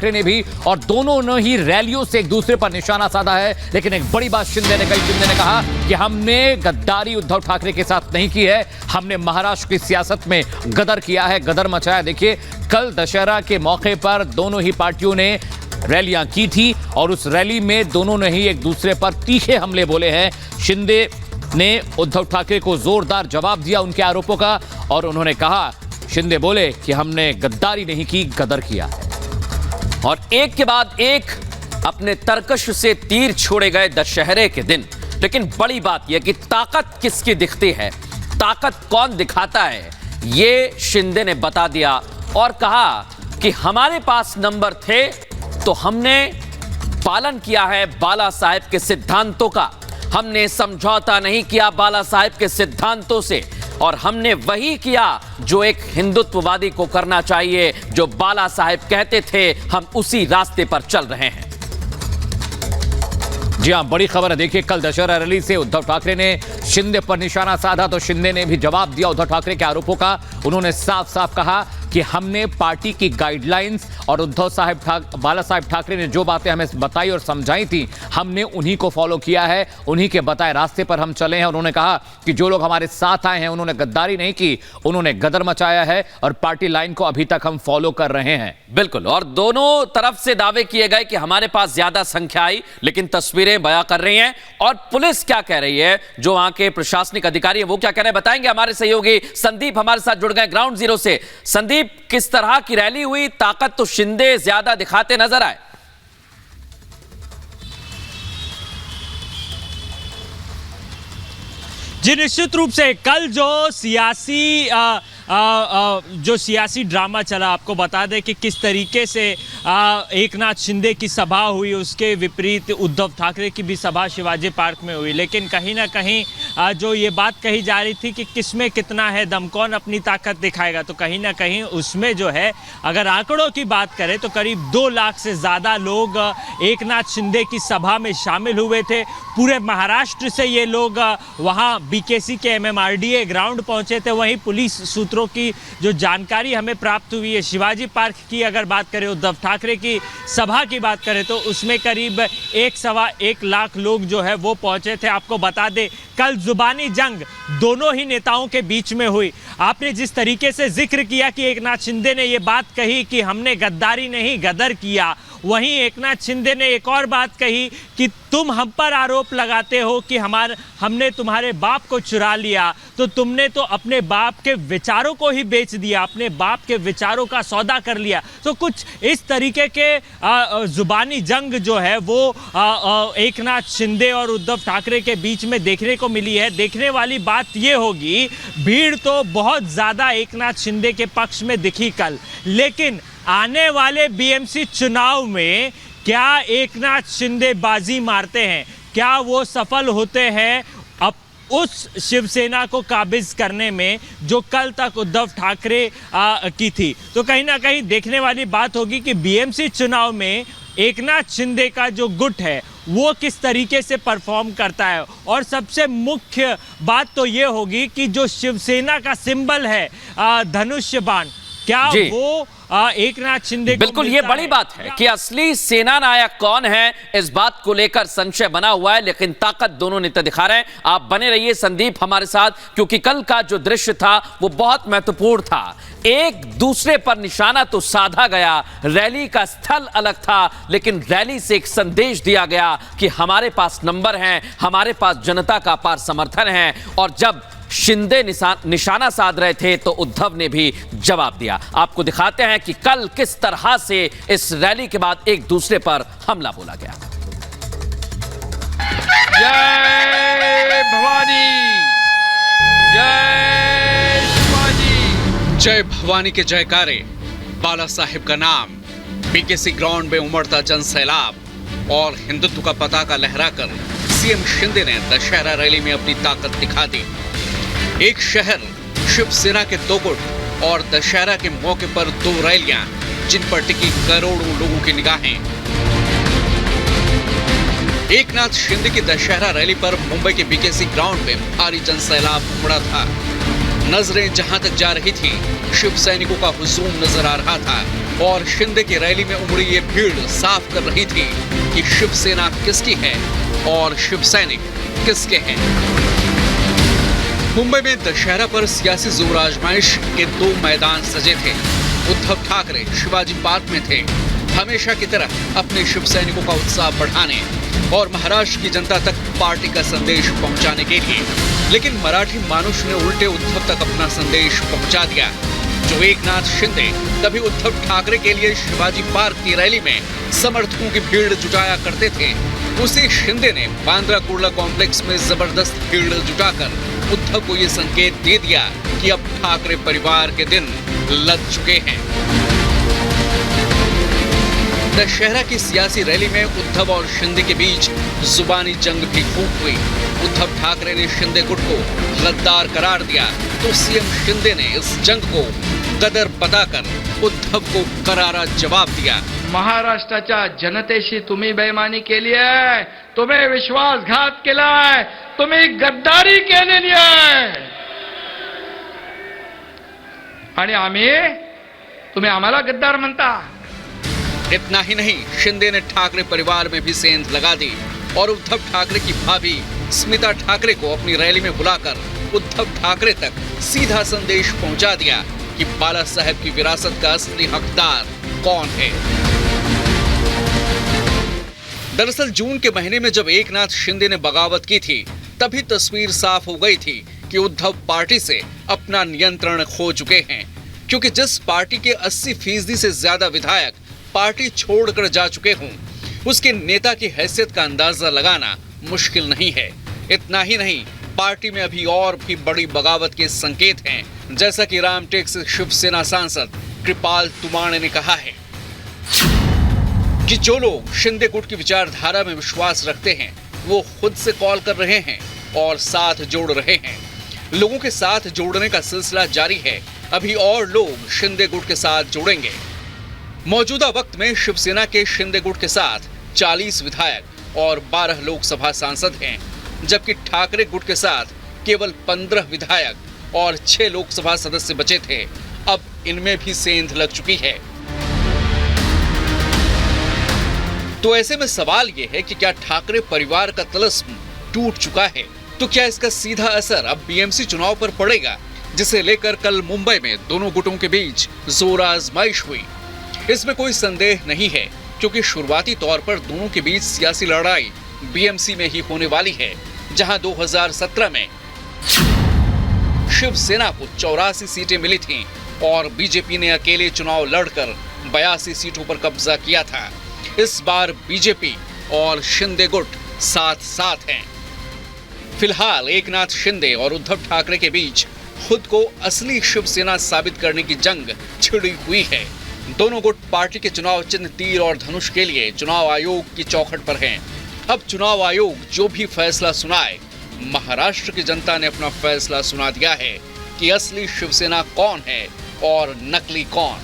ठाकरे ने भी, और दोनों ने ही रैलियों से एक दूसरे पर निशाना साधा है। लेकिन एक बड़ी बात शिंदे ने कही। शिंदे ने कहा कि हमने गद्दारी उद्धव ठाकरे के साथ नहीं की है, हमने महाराष्ट्र की सियासत में गदर किया है, गदर मचाया। देखिए, कल दशहरा के मौके पर दोनों ही पार्टियों ने रैलियां की थी और उस रैली में दोनों ने ही एक दूसरे पर तीखे हमले बोले हैं। शिंदे ने उद्धव ठाकरे को जोरदार जवाब दिया उनके आरोपों का, और उन्होंने कहा, शिंदे बोले कि हमने गद्दारी नहीं की, गदर किया है। और एक के बाद एक अपने तर्कश से तीर छोड़े गए दशहरे के दिन। लेकिन बड़ी बात यह कि ताकत किसकी दिखती है, ताकत कौन दिखाता है, ये शिंदे ने बता दिया और कहा कि हमारे पास नंबर थे तो हमने पालन किया है बाला साहेब के सिद्धांतों का, हमने समझौता नहीं किया बाला साहेब के सिद्धांतों से, और हमने वही किया जो एक हिंदुत्ववादी को करना चाहिए, जो बाला साहेब कहते थे, हम उसी रास्ते पर चल रहे हैं। जी हां, बड़ी खबर है। देखिए, कल दशहरा रैली से उद्धव ठाकरे ने शिंदे पर निशाना साधा तो शिंदे ने भी जवाब दिया उद्धव ठाकरे के आरोपों का। उन्होंने साफ साफ कहा कि हमने पार्टी की गाइडलाइंस और बाला साहेब ठाकरे ने जो बातें हमें बताई और समझाई थी, हमने उन्हीं को फॉलो किया है, उन्हीं के बताए रास्ते पर हम चले हैं। उन्होंने कहा कि जो लोग हमारे साथ आए हैं उन्होंने गद्दारी नहीं की, उन्होंने गदर मचाया है, और पार्टी लाइन को अभी तक हम फॉलो कर रहे हैं। बिल्कुल, और दोनों तरफ से दावे किए गए कि हमारे पास ज्यादा संख्या आई, लेकिन तस्वीरें बयां कर रही हैं। और पुलिस क्या कह रही है, जो वहां के प्रशासनिक अधिकारी हैं वो क्या कह रहे हैं, बताएंगे हमारे सहयोगी संदीप हमारे साथ जुड़ गए ग्राउंड जीरो से। संदीप, किस तरह की रैली हुई, ताकत तो शिंदे ज्यादा दिखाते नजर आए। जी, निश्चित रूप से कल जो सियासी ड्रामा चला, आपको बता दें कि किस तरीके से एकनाथ शिंदे की सभा हुई, उसके विपरीत उद्धव ठाकरे की भी सभा शिवाजी पार्क में हुई। लेकिन कहीं ना कहीं जो ये बात कही जा रही थी कि किसमें कितना है दम, कौन अपनी ताकत दिखाएगा, तो कहीं ना कहीं उसमें जो है, अगर आंकड़ों की बात करें तो करीब 2 लाख से ज़्यादा लोग एकनाथ शिंदे की सभा में शामिल हुए थे। पूरे महाराष्ट्र से ये लोग वहाँ बीकेसी के MMRDA ग्राउंड पहुँचे थे। वहीं पुलिस सूत्रों की जो जानकारी हमें प्राप्त हुई है, शिवाजी पार्क की अगर बात करें, उद्धव ठाकरे की सभा की बात करें, तो उसमें करीब 1.25 लाख लोग जो है वो पहुंचे थे। आपको बता दें, कल जुबानी जंग दोनों ही नेताओं के बीच में हुई। आपने जिस तरीके से जिक्र किया कि एकनाथ शिंदे ने ये बात कही कि हमने गद्दारी नहीं गदर किया, वहीं एकनाथ शिंदे ने एक और बात कही कि तुम हम पर आरोप लगाते हो कि हमने तुम्हारे बाप को चुरा लिया, तो तुमने तो अपने बाप के विचारों को ही बेच दिया, अपने बाप के विचारों का सौदा कर लिया। तो कुछ इस तरीके के जुबानी जंग जो है वो एकनाथ शिंदे और उद्धव ठाकरे के बीच में देखने को मिली है। देखने वाली बात ये होगी, भीड़ तो बहुत ज़्यादा एकनाथ शिंदे के पक्ष में दिखी कल, लेकिन आने वाले BMC चुनाव में क्या एकनाथ शिंदे बाजी मारते हैं, क्या वो सफल होते हैं अब उस शिवसेना को काबिज करने में जो कल तक उद्धव ठाकरे की थी। तो कहीं ना कहीं देखने वाली बात होगी कि BMC चुनाव में एकनाथ शिंदे का जो गुट है वो किस तरीके से परफॉर्म करता है। और सबसे मुख्य बात तो ये होगी कि जो शिवसेना का सिंबल है धनुष्य बाण, क्या वो एकनाथ शिंदे को बिल्कुल, ये बड़ी बात है कि असली सेना नायक कौन है, इस बात को लेकर संशय बना हुआ है। लेकिन ताकत दोनों नेता दिखा रहे हैं। आप बने रहिए संदीप हमारे साथ, क्योंकि कल का जो दृश्य था वो बहुत महत्वपूर्ण था। एक दूसरे पर निशाना तो साधा गया, रैली का स्थल अलग था, लेकिन रैली से एक संदेश दिया गया कि हमारे पास नंबर हैं, हमारे पास जनता का अपार समर्थन है। और जब शिंदे निशाना साध रहे थे तो उद्धव ने भी जवाब दिया। आपको दिखाते हैं कि कल किस तरह से इस रैली के बाद एक दूसरे पर हमला बोला गया। जय भवानी, जय शिवाजी। जय भवानी के जयकारे, बाला साहेब का नाम, बीकेसी ग्राउंड में उमड़ता जन सैलाब और हिंदुत्व का पताका लहराकर सीएम शिंदे ने दशहरा रैली में अपनी ताकत दिखा दी। एक शहर, शिवसेना के 2 गुट और दशहरा के मौके पर 2 रैलियां, जिन पर टिकी करोड़ों लोगों की निगाहें। एकनाथ शिंदे की दशहरा रैली पर मुंबई के बीकेसी ग्राउंड में भारी जनसैलाब उमड़ा था। नजरें जहां तक जा रही थी, शिव सैनिकों का हुजूम नजर आ रहा था। और शिंदे की रैली में उमड़ी ये भीड़ साफ कर रही थी कि शिवसेना किसकी है और शिव सैनिक किसके हैं। मुंबई में दशहरा पर सियासी जोर आजमाइश के 2 मैदान सजे थे। उद्धव ठाकरे शिवाजी पार्क में थे, हमेशा की तरह अपने शिव सैनिकों का उत्साह बढ़ाने और महाराष्ट्र की जनता तक पार्टी का संदेश पहुंचाने के लिए। लेकिन मराठी मानुष ने उल्टे उद्धव तक अपना संदेश पहुंचा दिया। जो एकनाथ शिंदे तभी उद्धव ठाकरे के लिए शिवाजी पार्क की रैली में समर्थकों की भीड़ जुटाया करते थे, उसी शिंदे ने बांद्रा कुर्ला कॉम्प्लेक्स में जबरदस्त भीड़ जुटाकर उद्धव को ये संकेत दे दिया कि अब ठाकरे परिवार के दिन लग चुके हैं। दशहरा की सियासी रैली में उद्धव और शिंदे के बीच जुबानी जंग भी खूब हुई। उद्धव ठाकरे ने शिंदे गुट को गद्दार करार दिया तो सीएम शिंदे ने इस जंग को गदर बताकर उद्धव को करारा जवाब दिया। महाराष्ट्राच्या जनतेशी तुम्ही बेईमानी केली आहे, तुम्ही विश्वासघात केलाय, तुम्ही गद्दारी केलेली आहे आणि तुम्ही आम्हाला गद्दार म्हणता। इतना ही नहीं, शिंदे ने ठाकरे परिवार में भी सेंध लगा दी और उद्धव ठाकरे की भाभी स्मिता ठाकरे को अपनी रैली में बुलाकर उद्धव ठाकरे तक सीधा संदेश पहुंचा दिया कि बाला साहेब की विरासत का असली हकदार कौन है। दरअसल जून के महीने में जब एकनाथ शिंदे ने बगावत की थी, तभी तस्वीर साफ हो गई थी कि उद्धव पार्टी से अपना नियंत्रण खो चुके हैं, क्योंकि जिस पार्टी के 80% से ज्यादा विधायक पार्टी छोड़कर जा चुके हों, उसके नेता की हैसियत का अंदाजा लगाना मुश्किल नहीं है। इतना ही नहीं, पार्टी में अभी और भी बड़ी बगावत के संकेत हैं, जैसा कि रामटेक से शिवसेना सांसद कृपाल तुमाणे ने कहा है कि जो लोग शिंदे गुट की विचारधारा में विश्वास रखते हैं, वो खुद से कॉल कर रहे हैं और साथ जोड़ रहे हैं। लोगों के साथ जोड़ने का सिलसिला जारी है, अभी और लोग शिंदे गुट के साथ जुड़ेंगे। मौजूदा वक्त में शिवसेना के शिंदे गुट के साथ 40 विधायक और 12 लोकसभा सांसद हैं, जबकि ठाकरे गुट के साथ केवल 15 विधायक और 6 लोकसभा सदस्य बचे थे। अब इनमें भी सेंध लग चुकी है। तो ऐसे में सवाल यह है कि क्या ठाकरे परिवार का तलस्म टूट चुका है? तो क्या इसका सीधा असर अब बीएमसी चुनाव पर पड़ेगा, जिसे लेकर कल मुंबई में दोनों गुटों के बीच जोर आजमाइश हुई? इसमें कोई संदेह नहीं है, क्योंकि शुरुआती तौर पर दोनों के बीच सियासी लड़ाई बीएमसी में ही होने वाली है, जहां 2017 में शिवसेना को 84 सीटें मिली थीं और बीजेपी ने अकेले चुनाव लड़कर 82 सीटों पर कब्जा किया था। इस बार बीजेपी और शिंदे गुट साथ साथ हैं। फिलहाल एकनाथ शिंदे और उद्धव ठाकरे के बीच खुद को असली शिवसेना साबित करने की जंग छिड़ी हुई है। दोनों गुट पार्टी के चुनाव चिन्ह तीर और धनुष के लिए चुनाव आयोग की चौखट पर हैं। अब चुनाव आयोग जो भी फैसला सुनाए, महाराष्ट्र की जनता ने अपना फैसला सुना दिया है कि असली शिवसेना कौन है और नकली कौन।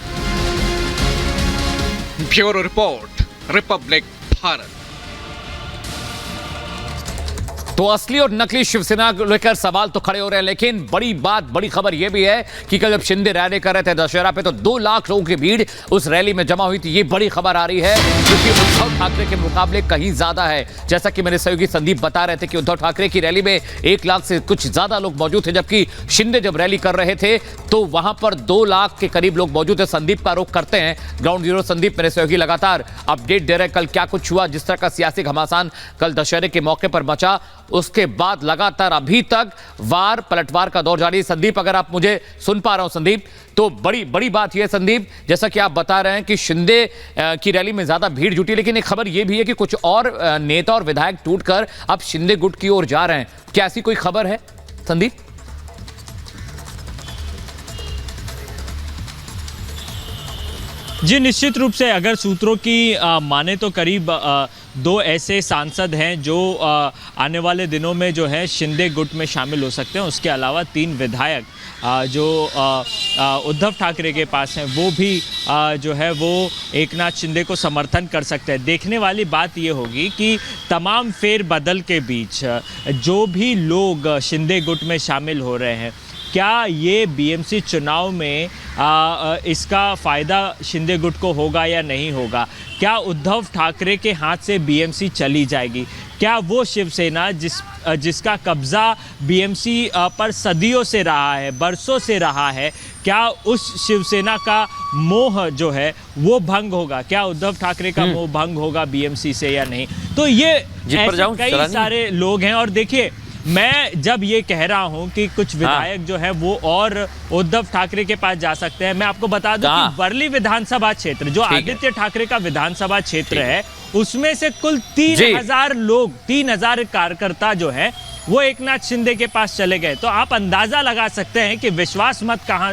Bureau report, Republic Bharat. तो असली और नकली शिवसेना को लेकर सवाल तो खड़े हो रहे हैं, लेकिन बड़ी बात, बड़ी खबर यह भी है कि कल जब शिंदे रैली कर रहे थे दशहरा पे, तो 2 लाख लोगों की भीड़ उस रैली में जमा हुई थी। ये बड़ी खबर आ रही है, क्योंकि उद्धव ठाकरे के मुकाबले कहीं ज्यादा है। जैसा कि मेरे सहयोगी संदीप बता रहे थे कि उद्धव ठाकरे की रैली में 1 लाख से कुछ ज्यादा लोग मौजूद थे, जबकि शिंदे जब रैली कर रहे थे तो वहां पर 2 लाख के करीब लोग मौजूद थे। संदीप का रुख करते हैं ग्राउंड जीरो। संदीप, मेरे सहयोगी लगातार अपडेट दे रहे, कल क्या कुछ हुआ, जिस तरह का सियासी घमासान कल दशहरे के मौके पर मचा, उसके बाद लगातार अभी तक वार पलटवार का दौर जारी है। संदीप, अगर आप मुझे सुन पा रहे हो संदीप, तो बड़ी बात यह है संदीप, जैसा कि आप बता रहे हैं कि शिंदे की रैली में ज्यादा भीड़ जुटी, लेकिन एक खबर यह भी है कि कुछ और नेता और विधायक टूटकर अब शिंदे गुट की ओर जा रहे हैं। क्या ऐसी कोई खबर है संदीप? जी, निश्चित रूप से अगर सूत्रों की माने तो करीब 2 ऐसे सांसद हैं जो आने वाले दिनों में जो है शिंदे गुट में शामिल हो सकते हैं। उसके अलावा 3 विधायक जो उद्धव ठाकरे के पास हैं, वो भी जो है वो एकनाथ शिंदे को समर्थन कर सकते हैं। देखने वाली बात ये होगी कि तमाम फेरबदल के बीच जो भी लोग शिंदे गुट में शामिल हो रहे हैं, क्या ये बीएमसी चुनाव में इसका फायदा शिंदे गुट को होगा या नहीं होगा? क्या उद्धव ठाकरे के हाथ से बीएमसी चली जाएगी? क्या वो शिवसेना जिसका कब्जा बीएमसी पर सदियों से रहा है, बरसों से रहा है, क्या उस शिवसेना का मोह जो है वो भंग होगा? क्या उद्धव ठाकरे का मोह भंग होगा बीएमसी से या नहीं? तो ये ऐसे कई सारे लोग हैं। और देखिए, मैं जब ये कह रहा हूं कि कुछ विधायक जो है वो और उद्धव ठाकरे के पास जा सकते हैं, मैं आपको बता दूं कि वर्ली विधानसभा क्षेत्र जो आदित्य ठाकरे का विधानसभा क्षेत्र है, उसमें से कुल 3000 लोग, 3000 कार्यकर्ता जो है वो एकनाथ शिंदे के पास चले गए। तो आप अंदाजा लगा सकते हैं कि विश्वास मत कहां